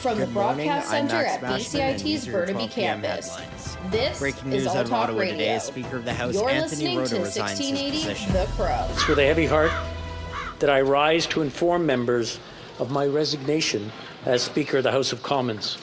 From the Broadcast Center at BCIT's Burnaby Campus, this is All Talk Radio. Today, Speaker of the House You're Anthony listening Rota to resigns his 1680 position. The Crow. It's with a heavy heart that I rise to inform members of my resignation as Speaker of the House of Commons.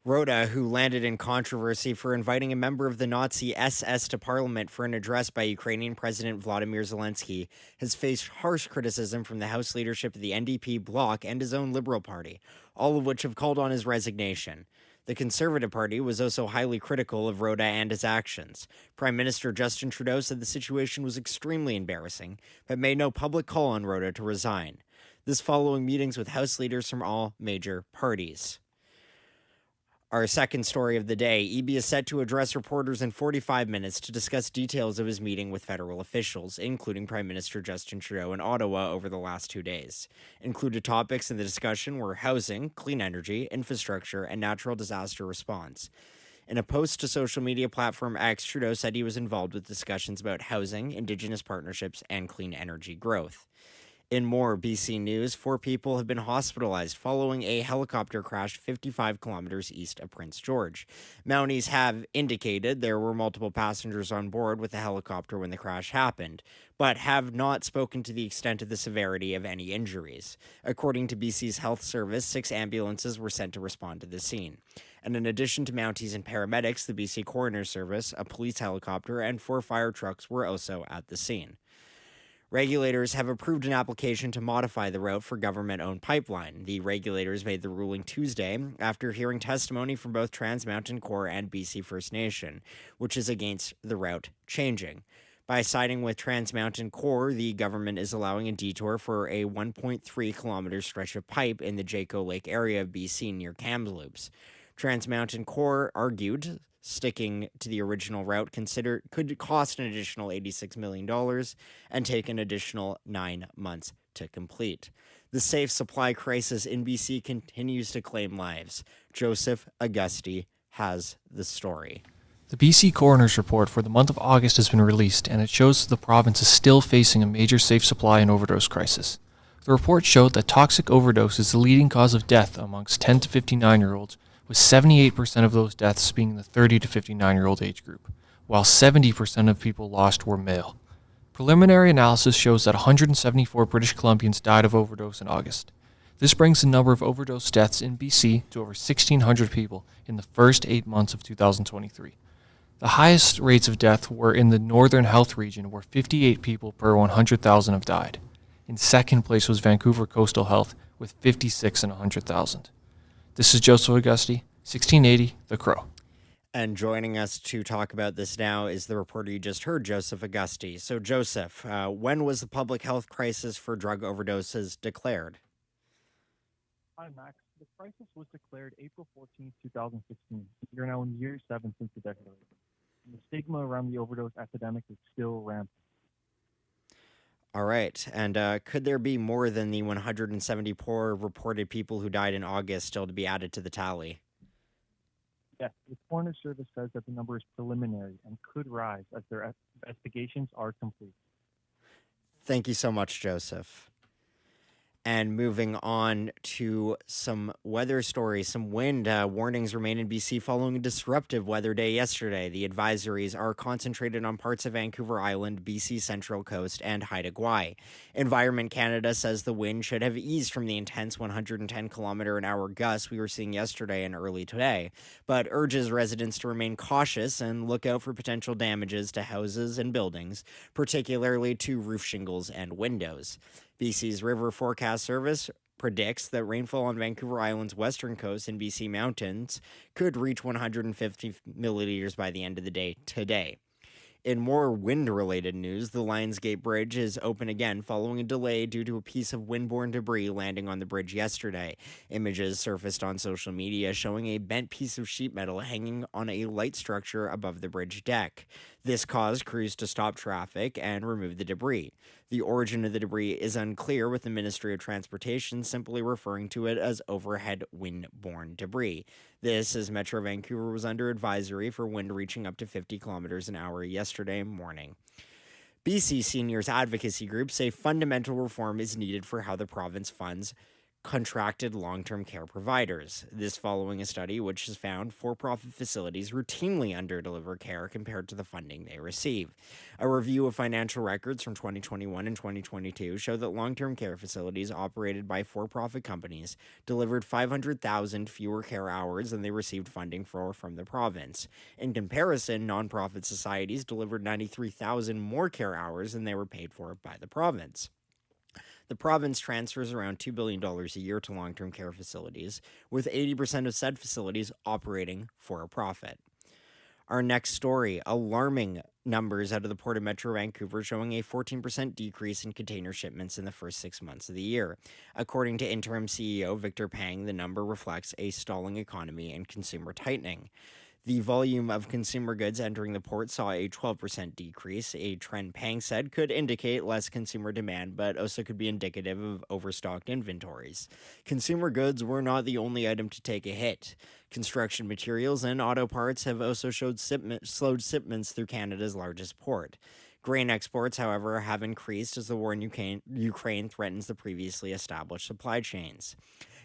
Rota, who landed in controversy for inviting a member of the Nazi SS to Parliament for an address by Ukrainian President Vladimir Zelensky, has faced harsh criticism from the House leadership of the NDP bloc and his own Liberal Party, all of which have called on his resignation. The Conservative Party was also highly critical of Rota and his actions. Prime Minister Justin Trudeau said the situation was extremely embarrassing, but made no public call on Rota to resign. This following meetings with House leaders from all major parties. Our second story of the day, Eby is set to address reporters in 45 minutes to discuss details of his meeting with federal officials, including Prime Minister Justin Trudeau in Ottawa over the last 2 days. Included topics in the discussion were housing, clean energy, infrastructure, and natural disaster response. In a post to social media platform X, Trudeau said he was involved with discussions about housing, Indigenous partnerships, and clean energy growth. In more BC news, 4 people have been hospitalized following a helicopter crash 55 kilometers east of Prince George. Mounties have indicated there were multiple passengers on board with the helicopter when the crash happened, but have not spoken to the extent of the severity of any injuries. According to BC's Health Service, 6 ambulances were sent to respond to the scene. And in addition to Mounties and paramedics, the BC Coroner's Service, a police helicopter, and 4 fire trucks were also at the scene. Regulators have approved an application to modify the route for government-owned pipeline. The regulators made the ruling Tuesday after hearing testimony from both Trans Mountain Corps and BC First Nation, which is against the route changing. By siding with Trans Mountain Corps, the government is allowing a detour for a 1.3-kilometer stretch of pipe in the Jaco Lake area of BC near Kamloops. Trans Mountain Corps argued sticking to the original route could cost an additional $86 million and take an additional 9 months to complete. The safe supply crisis in BC continues to claim lives. Joseph Auguste has the story. The BC Coroner's Report for the month of August has been released, and it shows the province is still facing a major safe supply and overdose crisis. The report showed that toxic overdose is the leading cause of death amongst 10 to 59-year-olds, with 78% of those deaths being in the 30 to 59-year-old age group, while 70% of people lost were male. Preliminary analysis shows that 174 British Columbians died of overdose in August. This brings the number of overdose deaths in BC to over 1,600 people in the first 8 months of 2023. The highest rates of death were in the Northern Health region, where 58 people per 100,000 have died. In second place was Vancouver Coastal Health, with 56 in 100,000. This is Joseph Auguste, 1680 The Crow. And joining us to talk about this now is the reporter you just heard, Joseph Auguste. So, Joseph, when was the public health crisis for drug overdoses declared? Hi, Max. The crisis was declared April 14, 2016. We're now in year 7 since the declaration. The stigma around the overdose epidemic is still rampant. All right. And could there be more than the 174 reported people who died in August still to be added to the tally? Yes, the Coroner's Service says that the number is preliminary and could rise as their investigations are complete. Thank you so much, Joseph. And moving on to some weather stories, some wind warnings remain in BC following a disruptive weather day yesterday. The advisories are concentrated on parts of Vancouver Island, BC Central Coast, and Haida Gwaii. Environment Canada says the wind should have eased from the intense 110-kilometer-an-hour gusts we were seeing yesterday and early today, but urges residents to remain cautious and look out for potential damages to houses and buildings, particularly to roof shingles and windows. BC's River Forecast Service predicts that rainfall on Vancouver Island's western coast and BC mountains could reach 150 milliliters by the end of the day today. In more wind-related news, the Lionsgate Bridge is open again following a delay due to a piece of windborne debris landing on the bridge yesterday. Images surfaced on social media showing a bent piece of sheet metal hanging on a light structure above the bridge deck. This caused crews to stop traffic and remove the debris. The origin of the debris is unclear, with the Ministry of Transportation simply referring to it as overhead windborne debris. This as Metro Vancouver was under advisory for wind reaching up to 50 kilometers an hour yesterday morning. BC seniors advocacy groups say fundamental reform is needed for how the province funds contracted long-term care providers. This following a study which has found for-profit facilities routinely underdeliver care compared to the funding they receive. A review of financial records from 2021 and 2022 showed that long-term care facilities operated by for-profit companies delivered 500,000 fewer care hours than they received funding for from the province. In comparison, non-profit societies delivered 93,000 more care hours than they were paid for by the province. The province transfers around $2 billion a year to long-term care facilities, with 80% of said facilities operating for a profit. Our next story, alarming numbers out of the Port of Metro Vancouver showing a 14% decrease in container shipments in the first 6 months of the year. According to interim CEO Victor Pang, the number reflects a stalling economy and consumer tightening. The volume of consumer goods entering the port saw a 12% decrease, a trend Pang said could indicate less consumer demand, but also could be indicative of overstocked inventories. Consumer goods were not the only item to take a hit. Construction materials and auto parts have also slowed shipments through Canada's largest port. Grain exports, however, have increased as the war in Ukraine threatens the previously established supply chains.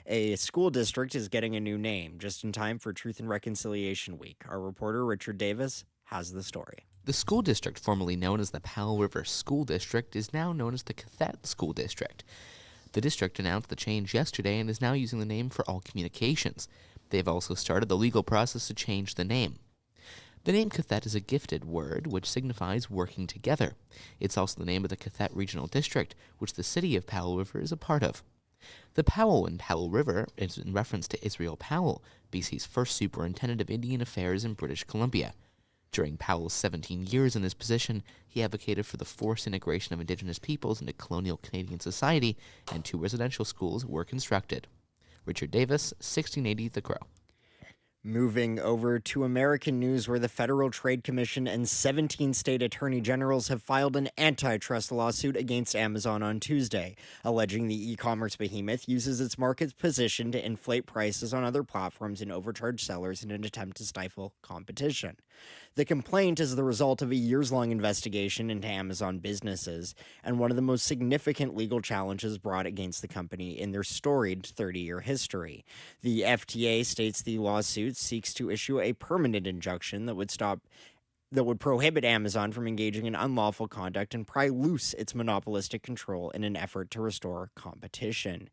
A school district is getting a new name, just in time for Truth and Reconciliation Week. Our reporter, Richard Davis, has the story. The school district, formerly known as the Powell River School District, is now known as the Cathett School District. The district announced the change yesterday and is now using the name for all communications. They've also started the legal process to change the name. The name Cathett is a gifted word which signifies working together. It's also the name of the Cathett Regional District, which the city of Powell River is a part of. The Powell in Powell River is in reference to Israel Powell, BC's first superintendent of Indian Affairs in British Columbia. During Powell's 17 years in this position, he advocated for the forced integration of Indigenous peoples into colonial Canadian society, and 2 residential schools were constructed. Richard Davis, 1680 The Crow. Moving over to American news, where the Federal Trade Commission and 17 state attorney generals have filed an antitrust lawsuit against Amazon on Tuesday, alleging the e-commerce behemoth uses its market position to inflate prices on other platforms and overcharge sellers in an attempt to stifle competition. The complaint is the result of a years-long investigation into Amazon businesses and one of the most significant legal challenges brought against the company in their storied 30-year history. The FTA states the lawsuit seeks to issue a permanent injunction that would prohibit Amazon from engaging in unlawful conduct and pry loose its monopolistic control in an effort to restore competition.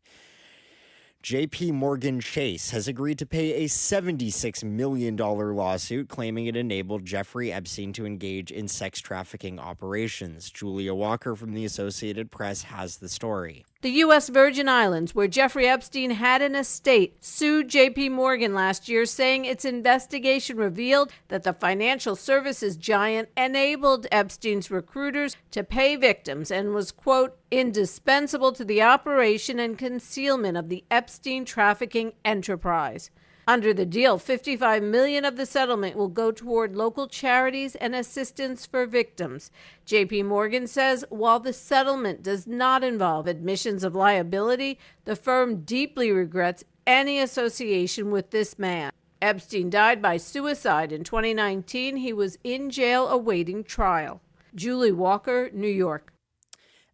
J.P. Morgan Chase has agreed to pay a $76 million lawsuit claiming it enabled Jeffrey Epstein to engage in sex trafficking operations. Julia Walker from the Associated Press has the story. The U.S. Virgin Islands, where Jeffrey Epstein had an estate, sued J.P. Morgan last year, saying its investigation revealed that the financial services giant enabled Epstein's recruiters to pay victims and was, quote, indispensable to the operation and concealment of the Epstein trafficking enterprise. Under the deal, $55 million of the settlement will go toward local charities and assistance for victims. J.P. Morgan says while the settlement does not involve admissions of liability, the firm deeply regrets any association with this man. Epstein died by suicide in 2019. He was in jail awaiting trial. Julie Walker, New York.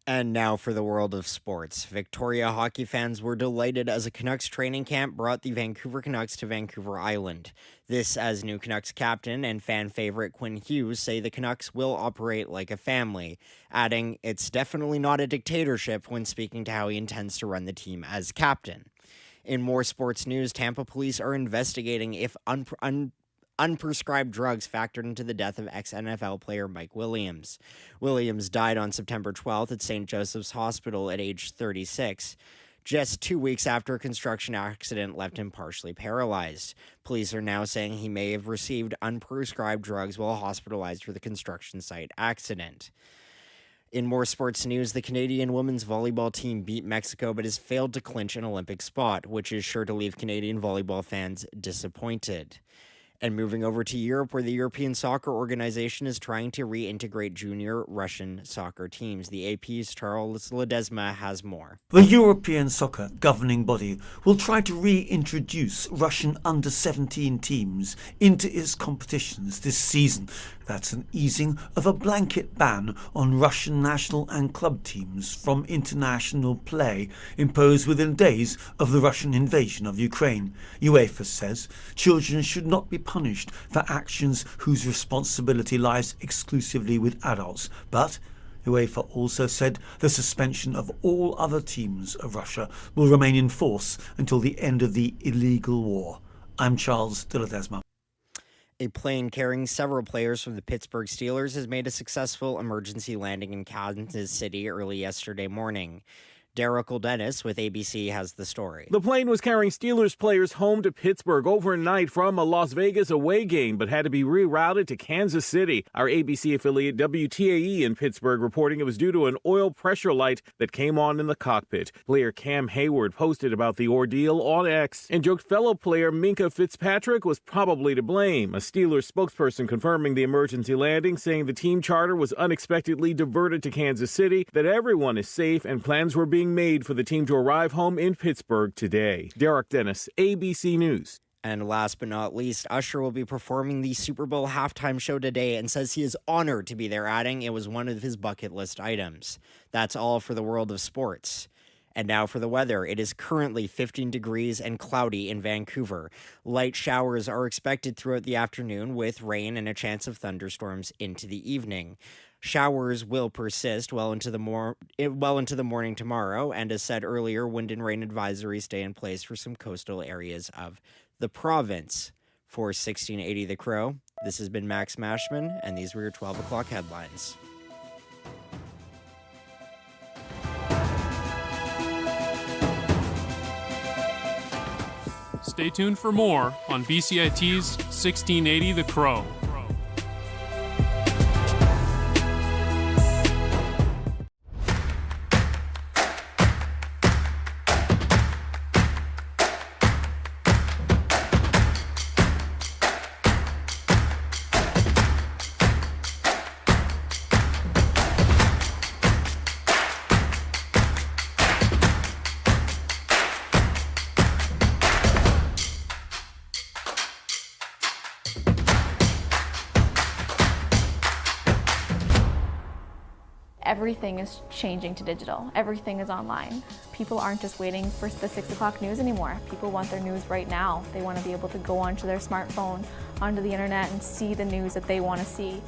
And now for the world of sports. Victoria hockey fans were delighted as a Canucks training camp brought the Vancouver Canucks to Vancouver Island. This as new Canucks captain and fan favorite Quinn Hughes say the Canucks will operate like a family, adding it's definitely not a dictatorship when speaking to how he intends to run the team as captain. In more sports news, Tampa police are investigating if unprescribed drugs factored into the death of ex-NFL player Mike Williams. Williams died on September 12th at St. Joseph's Hospital at age 36, just 2 weeks after a construction accident left him partially paralyzed. Police are now saying he may have received unprescribed drugs while hospitalized for the construction site accident. In more sports news, the Canadian women's volleyball team beat Mexico but has failed to clinch an Olympic spot, which is sure to leave Canadian volleyball fans disappointed. And moving over to Europe, where the European Soccer Organization is trying to reintegrate junior Russian soccer teams. The AP's Charles Ledesma has more. The European Soccer governing body will try to reintroduce Russian under-17 teams into its competitions this season. That's an easing of a blanket ban on Russian national and club teams from international play imposed within days of the Russian invasion of Ukraine. UEFA says children should not be punished for actions whose responsibility lies exclusively with adults, but UEFA also said the suspension of all other teams of Russia will remain in force until the end of the illegal war. I'm Charles de Ledesma. A plane carrying several players from the Pittsburgh Steelers has made a successful emergency landing in Kansas City early yesterday morning. Derek Dennis with ABC has the story. The plane was carrying Steelers players home to Pittsburgh overnight from a Las Vegas away game, but had to be rerouted to Kansas City. Our ABC affiliate WTAE in Pittsburgh reporting it was due to an oil pressure light that came on in the cockpit. Player Cam Hayward posted about the ordeal on X and joked fellow player Minka Fitzpatrick was probably to blame. A Steelers spokesperson confirming the emergency landing, saying the team charter was unexpectedly diverted to Kansas City, that everyone is safe and plans were being made for the team to arrive home in Pittsburgh today. Derek Dennis, ABC News. And last but not least, Usher will be performing the Super Bowl halftime show today and says he is honored to be there, adding it was one of his bucket list items. That's all for the world of sports. And now for the weather. It is currently 15 degrees and cloudy in Vancouver. Light showers are expected throughout the afternoon with rain and a chance of thunderstorms into the evening. Showers will persist well into the morning tomorrow, and as said earlier, wind and rain advisories stay in place for some coastal areas of the province. For 1680 The Crow, this has been Max Mashman, and these were your 12 o'clock headlines. Stay tuned for more on BCIT's 1680 The Crow. Everything is changing to digital. Everything is online. People aren't just waiting for the 6 o'clock news anymore. People want their news right now. They want to be able to go onto their smartphone, onto the internet, and see the news that they want to see.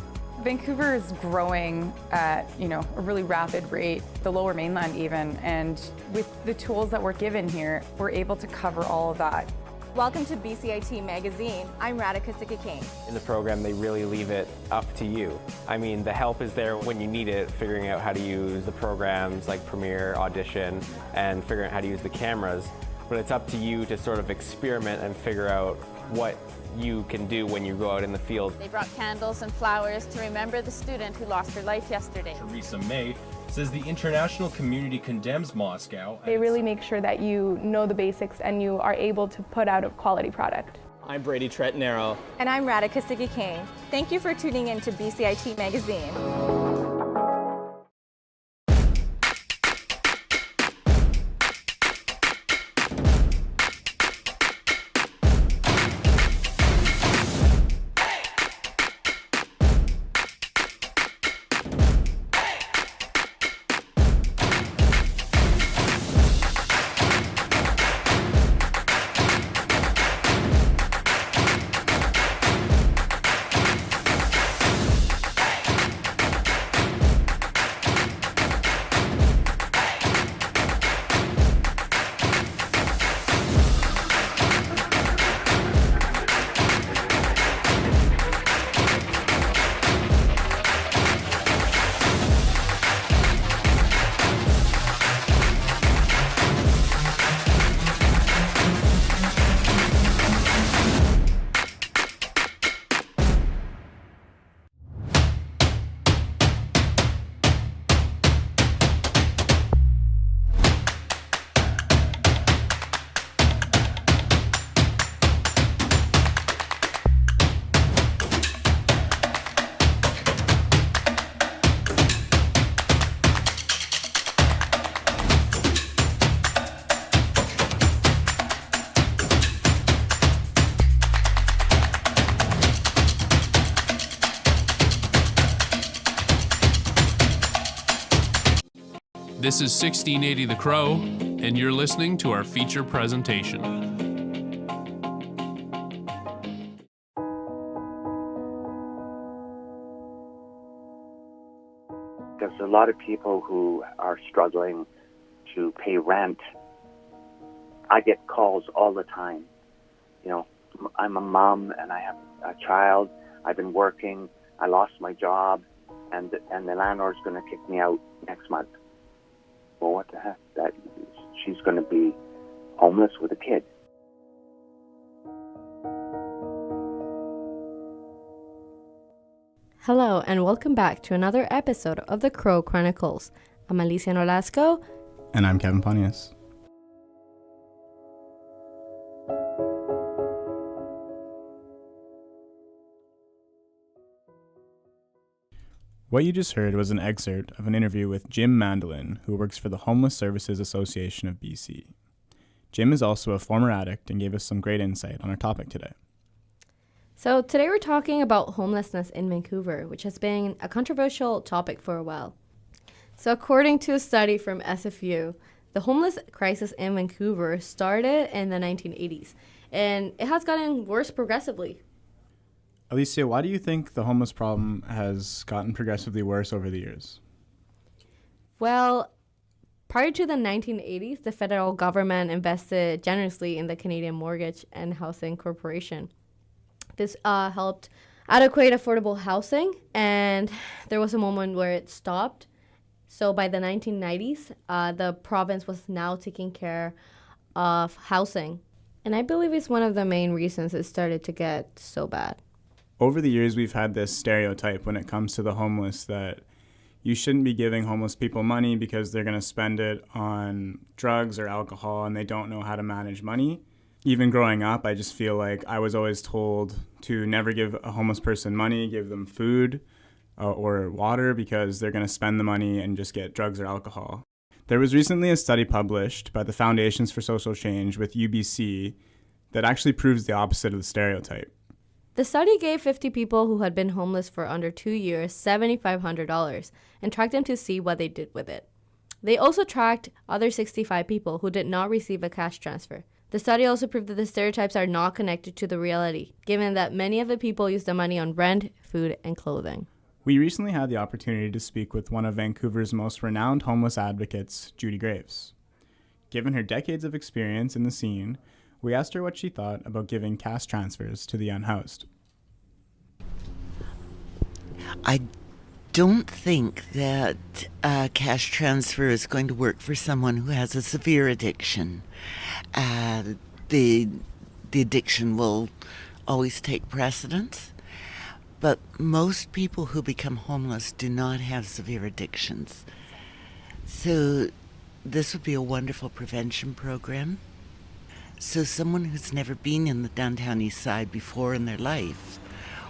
Vancouver is growing at, a really rapid rate, the Lower Mainland even, and with the tools that we're given here, we're able to cover all of that. Welcome to BCIT Magazine. I'm Radhika Sikakane. In the program, they really leave it up to you. I mean, the help is there when you need it, figuring out how to use the programs like Premiere, Audition, and figuring out how to use the cameras. But it's up to you to sort of experiment and figure out what you can do when you go out in the field. They brought candles and flowers to remember the student who lost her life yesterday. Theresa May says the international community condemns Moscow. They really make sure that you know the basics and you are able to put out a quality product. I'm Brady Tretnero. And I'm Radhika Sikakane. Thank you for tuning in to BCIT Magazine. This is 1680 The Crow, and you're listening to our feature presentation. There's a lot of people who are struggling to pay rent. I get calls all the time. You know, I'm a mom and I have a child. I've been working. I lost my job, and the landlord's going to kick me out next month. Well, what the heck? She's going to be homeless with a kid. Hello, and welcome back to another episode of the Crow Chronicles. I'm Alicia Nolasco. And I'm Kevin Pontius. What you just heard was an excerpt of an interview with Jim Mandolin, who works for the Homeless Services Association of BC. Jim is also a former addict and gave us some great insight on our topic today. So today we're talking about homelessness in Vancouver, which has been a controversial topic for a while. So according to a study from SFU, the homeless crisis in Vancouver started in the 1980s, and it has gotten worse progressively. Alicia, why do you think the homeless problem has gotten progressively worse over the years? Well, prior to the 1980s, the federal government invested generously in the Canadian Mortgage and Housing Corporation. This helped adequate affordable housing, and there was a moment where it stopped. So by the 1990s, the province was now taking care of housing. And I believe it's one of the main reasons it started to get so bad. Over the years, we've had this stereotype when it comes to the homeless that you shouldn't be giving homeless people money because they're going to spend it on drugs or alcohol and they don't know how to manage money. Even growing up, I just feel like I was always told to never give a homeless person money, give them food or water because they're going to spend the money and just get drugs or alcohol. There was recently a study published by the Foundations for Social Change with UBC that actually proves the opposite of the stereotype. The study gave 50 people who had been homeless for under 2 years $7,500 and tracked them to see what they did with it. They also tracked other 65 people who did not receive a cash transfer. The study also proved that the stereotypes are not connected to the reality, given that many of the people use the money on rent, food, and clothing. We recently had the opportunity to speak with one of Vancouver's most renowned homeless advocates, Judy Graves. Given her decades of experience in the scene, we asked her what she thought about giving cash transfers to the unhoused. I don't think that cash transfer is going to work for someone who has a severe addiction. The addiction will always take precedence, but most people who become homeless do not have severe addictions. So this would be a wonderful prevention program. So someone who's never been in the downtown east side before in their life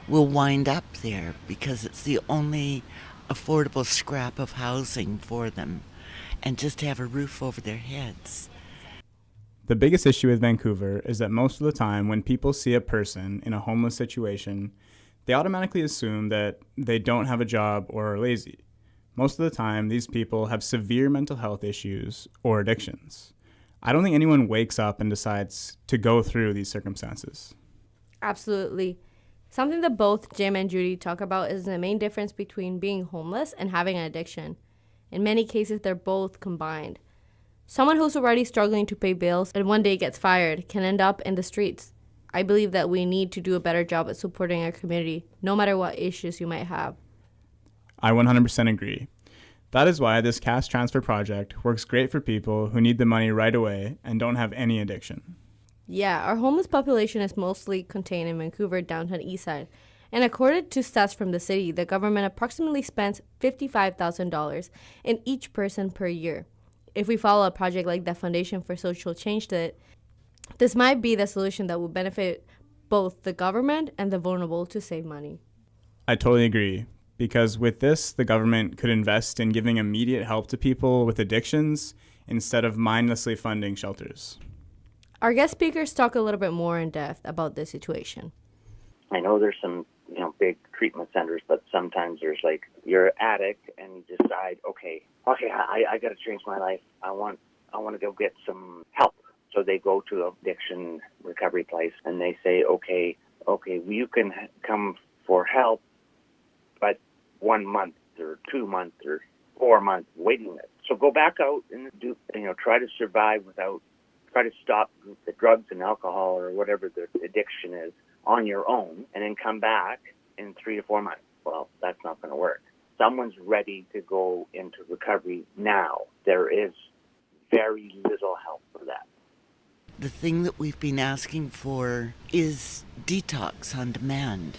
will wind up there because it's the only affordable scrap of housing for them, and just to have a roof over their heads. The biggest issue with Vancouver is that most of the time when people see a person in a homeless situation, they automatically assume that they don't have a job or are lazy. Most of the time, these people have severe mental health issues or addictions. I don't think anyone wakes up and decides to go through these circumstances. Absolutely. Something that both Jim and Judy talk about is the main difference between being homeless and having an addiction. In many cases, they're both combined. Someone who's already struggling to pay bills and one day gets fired can end up in the streets. I believe that we need to do a better job at supporting our community, no matter what issues you might have. I 100% agree. That is why this cash transfer project works great for people who need the money right away and don't have any addiction. Yeah, our homeless population is mostly contained in Vancouver downtown east side. And according to stats from the city, the government approximately spends $55,000 in each person per year. If we follow a project like the Foundation for Social Change did, this might be the solution that would benefit both the government and the vulnerable to save money. I totally agree. Because with this, the government could invest in giving immediate help to people with addictions instead of mindlessly funding shelters. Our guest speakers talk a little bit more in depth about this situation. I know there's some, big treatment centers, but sometimes there's like you're an addict and you decide, okay, I got to change my life. I want to go get some help. So they go to an addiction recovery place and they say, okay, you can come for help, but 1 month or 2 months or 4 months waiting list. So go back out and try to survive try to stop the drugs and alcohol or whatever the addiction is on your own, and then come back in 3 to 4 months. Well, that's not going to work. Someone's ready to go into recovery now. There is very little help for that. The thing that we've been asking for is detox on demand.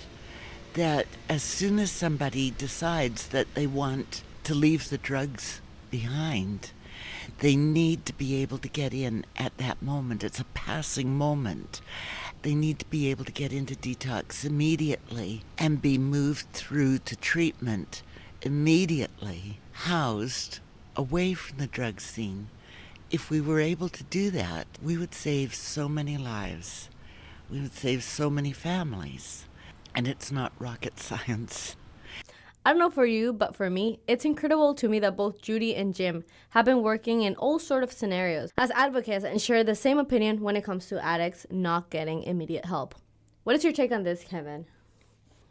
That as soon as somebody decides that they want to leave the drugs behind, they need to be able to get in at that moment. It's a passing moment. They need to be able to get into detox immediately and be moved through to treatment immediately, housed away from the drug scene. If we were able to do that, we would save so many lives. We would save so many families. And it's not rocket science. I don't know for you, but for me, it's incredible to me that both Judy and Jim have been working in all sorts of scenarios as advocates and share the same opinion when it comes to addicts not getting immediate help. What is your take on this, Kevin?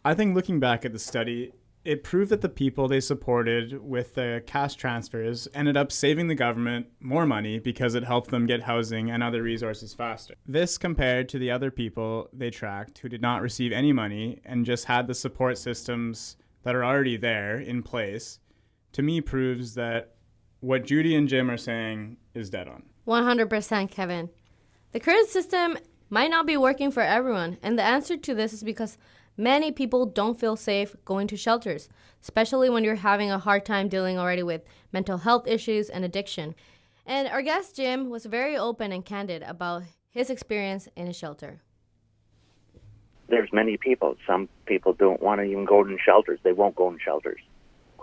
I think looking back at the study, it proved that the people they supported with the cash transfers ended up saving the government more money because it helped them get housing and other resources faster. This compared to the other people they tracked who did not receive any money and just had the support systems that are already there in place, to me proves that what Judy and Jim are saying is dead on. 100%, Kevin. The current system might not be working for everyone, and the answer to this is because many people don't feel safe going to shelters, especially when you're having a hard time dealing already with mental health issues and addiction. And our guest, Jim, was very open and candid about his experience in a shelter. There's many people. Some people don't want to even go in shelters. They won't go in shelters.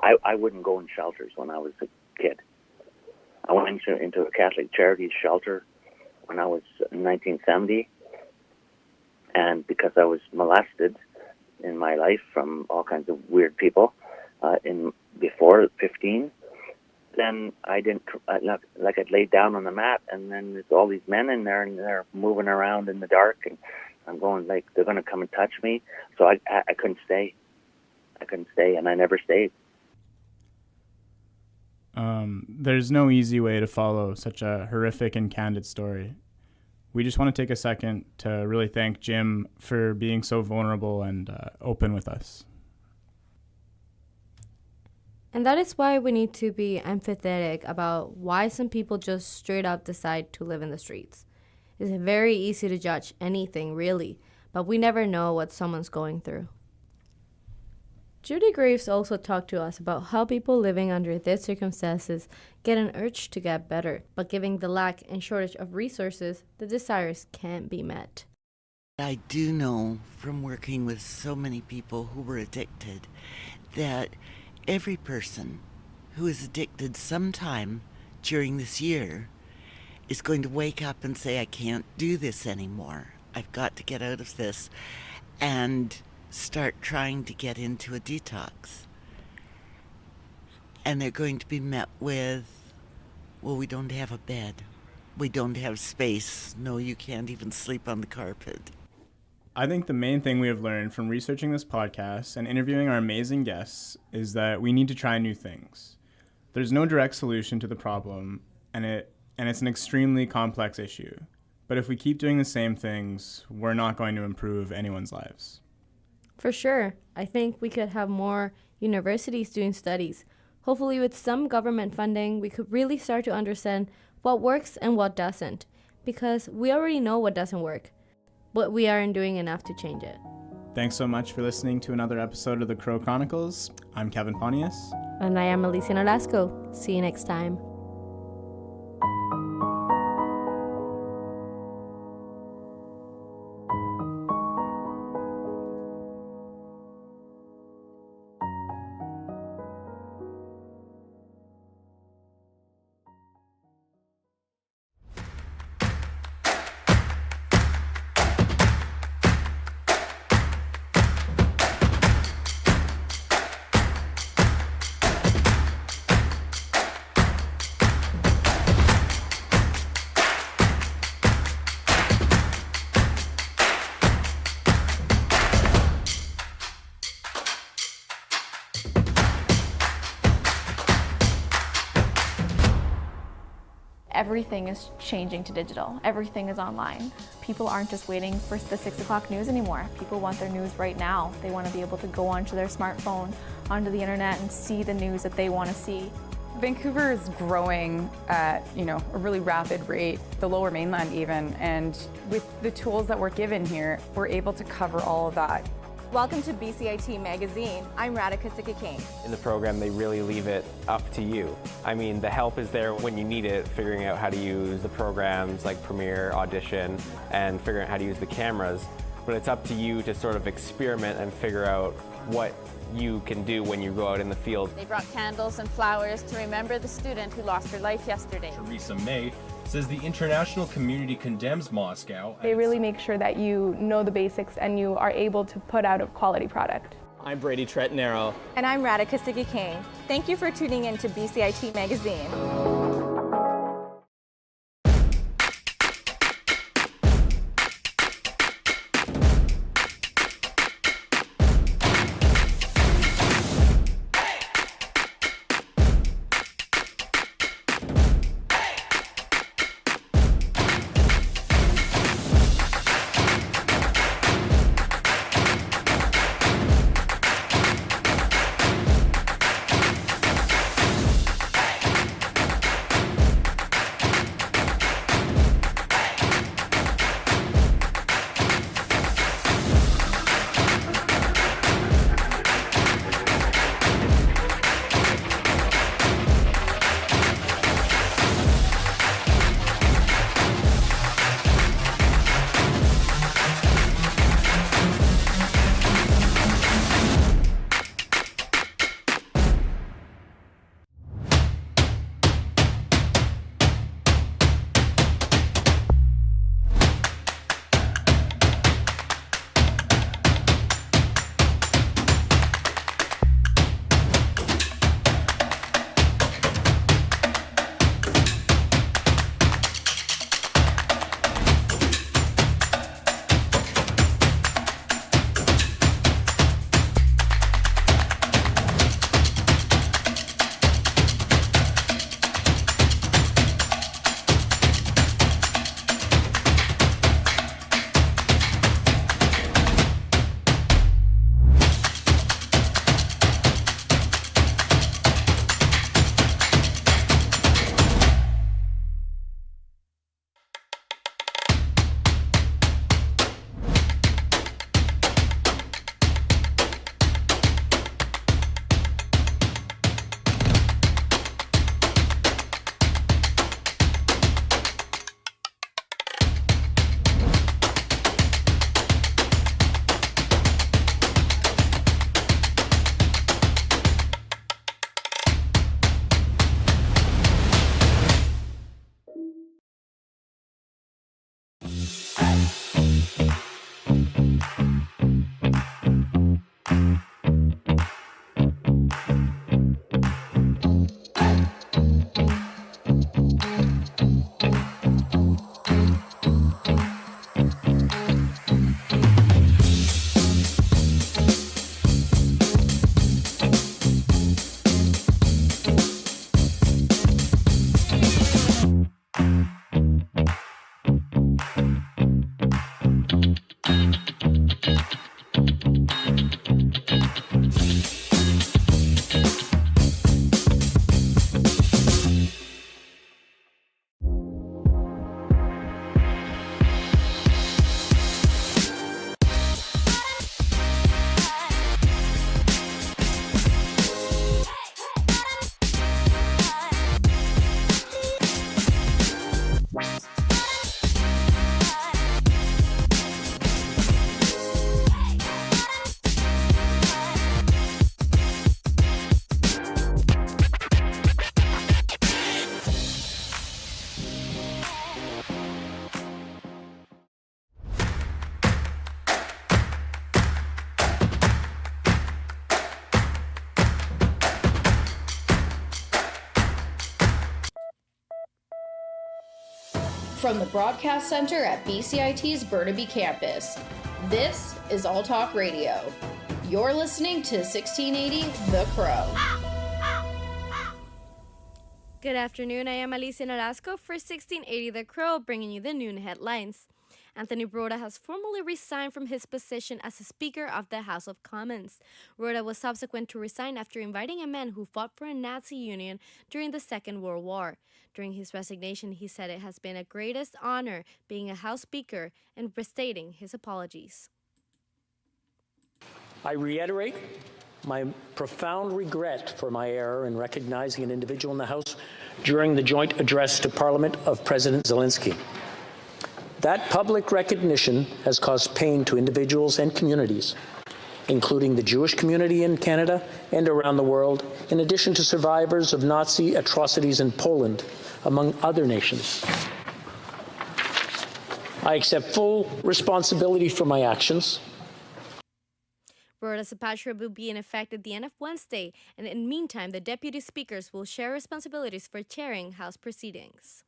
I wouldn't go in shelters when I was a kid. I went into a Catholic Charities shelter when I was in 1970, and because I was molested in my life from all kinds of weird people before 15, then I didn't, like I'd laid down on the mat, and then there's all these men in there, and they're moving around in the dark, and I'm going like, they're going to come and touch me. So I couldn't stay. And I never stayed. There's no easy way to follow such a horrific and candid story. We just want to take a second to really thank Jim for being so vulnerable and open with us. And that is why we need to be empathetic about why some people just straight up decide to live in the streets. It's very easy to judge anything, really, but we never know what someone's going through. Judy Graves also talked to us about how people living under these circumstances get an urge to get better, but given the lack and shortage of resources, the desires can't be met. I do know from working with so many people who were addicted that every person who is addicted sometime during this year is going to wake up and say, I can't do this anymore. I've got to get out of this, and start trying to get into a detox. And they're going to be met with, well, we don't have a bed. We don't have space. No, you can't even sleep on the carpet. I think the main thing we have learned from researching this podcast and interviewing our amazing guests is that we need to try new things. There's no direct solution to the problem, and it's an extremely complex issue. But if we keep doing the same things, we're not going to improve anyone's lives. For sure. I think we could have more universities doing studies. Hopefully with some government funding, we could really start to understand what works and what doesn't. Because we already know what doesn't work, but we aren't doing enough to change it. Thanks so much for listening to another episode of the Crow Chronicles. I'm Kevin Pontius. And I am Alicia Nolasco. See you next time. everything is changing to digital. Everything is online. People aren't just waiting for the 6 o'clock news anymore. People want their news right now. They want to be able to go onto their smartphone, onto the internet, and see the news that they want to see. Vancouver is growing at, a really rapid rate, the Lower Mainland even, and with the tools that we're given here, we're able to cover all of that. Welcome to BCIT Magazine. I'm Radhika Sikakane. In the program, they really leave it up to you. I mean, the help is there when you need it, figuring out how to use the programs like Premiere, Audition, and figuring out how to use the cameras. But it's up to you to sort of experiment and figure out what you can do when you go out in the field. They brought candles and flowers to remember the student who lost her life yesterday. Theresa May says the international community condemns Moscow. They really make sure that you know the basics and you are able to put out a quality product. I'm Brady Tretnero. And I'm Radhika Sikakane. Thank you for tuning in to BCIT Magazine. From the Broadcast Center at BCIT's Burnaby Campus, this is All Talk Radio. You're listening to 1680 The Crow. Good afternoon. I am Alicia Nolasco for 1680 The Crow, bringing you the noon headlines. Anthony Broda has formally resigned from his position as a Speaker of the House of Commons. Broda was subsequent to resign after inviting a man who fought for a Nazi union during the Second World War. During his resignation, he said it has been a greatest honor being a House Speaker and restating his apologies. I reiterate my profound regret for my error in recognizing an individual in the House during the joint address to Parliament of President Zelensky. That public recognition has caused pain to individuals and communities, including the Jewish community in Canada and around the world, in addition to survivors of Nazi atrocities in Poland, among other nations. I accept full responsibility for my actions. Broda's departure will be in effect at the end of Wednesday, and in the meantime, the deputy speakers will share responsibilities for chairing House proceedings.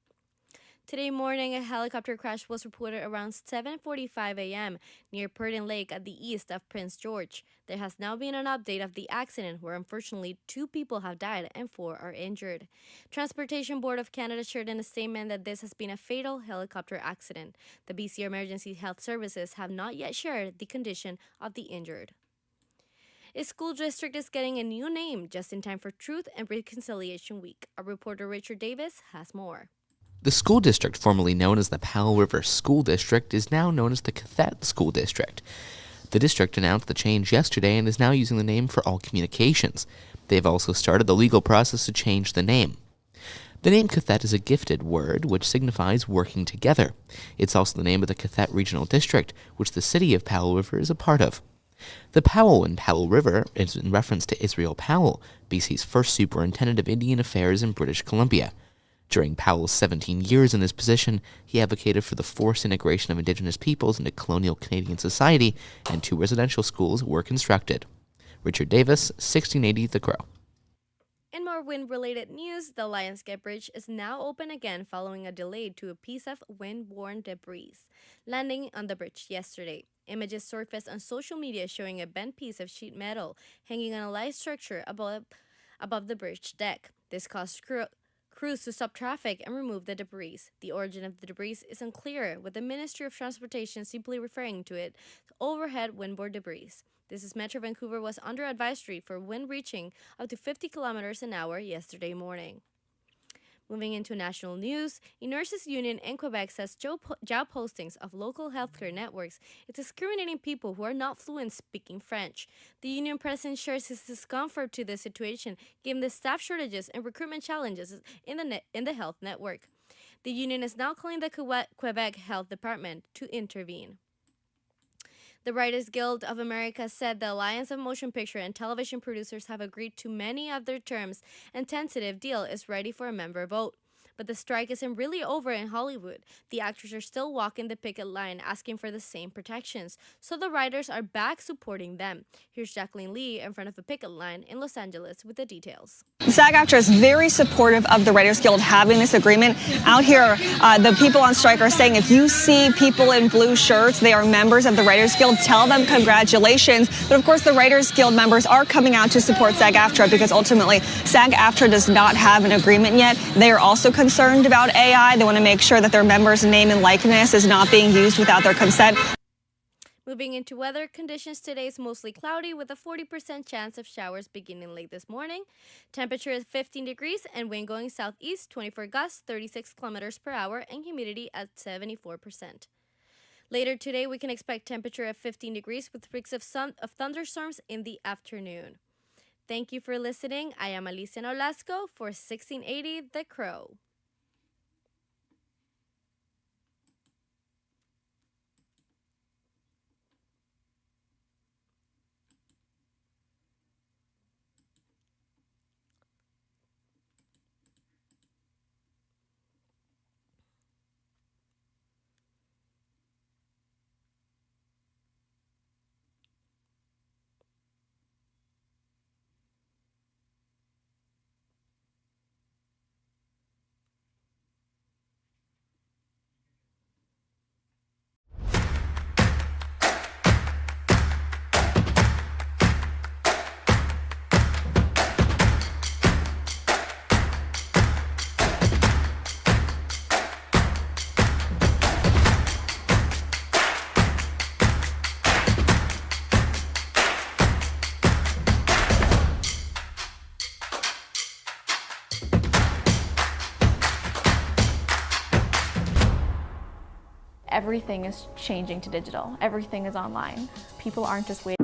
Today morning, a helicopter crash was reported around 7:45 a.m. near Purden Lake at the east of Prince George. There has now been an update of the accident where unfortunately 2 people have died and 4 are injured. Transportation Board of Canada shared in a statement that this has been a fatal helicopter accident. The BC Emergency Health Services have not yet shared the condition of the injured. A school district is getting a new name just in time for Truth and Reconciliation Week. Our reporter Richard Davis has more. The school district, formerly known as the Powell River School District, is now known as the Cathett School District. The district announced the change yesterday and is now using the name for all communications. They've also started the legal process to change the name. The name Cathett is a gifted word which signifies working together. It's also the name of the Cathett Regional District, which the city of Powell River is a part of. The Powell in Powell River is in reference to Israel Powell, BC's first superintendent of Indian Affairs in British Columbia. During Powell's 17 years in this position, he advocated for the forced integration of Indigenous peoples into colonial Canadian society, and 2 residential schools were constructed. Richard Davis, 1680 The Crow. In more wind-related news, the Lionsgate Bridge is now open again following a delay to a piece of wind-borne debris landing on the bridge yesterday. Images surfaced on social media showing a bent piece of sheet metal hanging on a light structure above the bridge deck. This caused crews to stop traffic and remove the debris. The origin of the debris is unclear, with the Ministry of Transportation simply referring to it as overhead windborne debris. This is Metro Vancouver was under advisory for wind reaching up to 50 kilometers an hour yesterday morning. Moving into national news, a nurses' union in Quebec says job postings of local healthcare networks is discriminating people who are not fluent speaking French. The union president shares his discomfort to the situation, given the staff shortages and recruitment challenges in the health network. The union is now calling the Quebec Health Department to intervene. The Writers Guild of America said the Alliance of Motion Picture and Television Producers have agreed to many of their terms and tentative deal is ready for a member vote. But the strike isn't really over in Hollywood. The actors are still walking the picket line asking for the same protections, so the writers are back supporting them. Here's Jacqueline Lee in front of a picket line in Los Angeles with the details. SAG-AFTRA is very supportive of the Writers Guild having this agreement. Out here, the people on strike are saying if you see people in blue shirts, they are members of the Writers Guild, tell them congratulations. But of course, the Writers Guild members are coming out to support SAG-AFTRA because ultimately SAG-AFTRA does not have an agreement yet. They are also concerned about AI. They want to make sure that their members' name and likeness is not being used without their consent. Moving into weather conditions, today is mostly cloudy with a 40% chance of showers beginning late this morning. Temperature is 15 degrees and wind going southeast, 24 gusts, 36 kilometers per hour, and humidity at 74%. Later today, we can expect temperature of 15 degrees with risks of thunderstorms in the afternoon. Thank you for listening. I am Alicia Nolasco for 1680 The Crow. everything is changing to digital. Everything is online. People aren't just waiting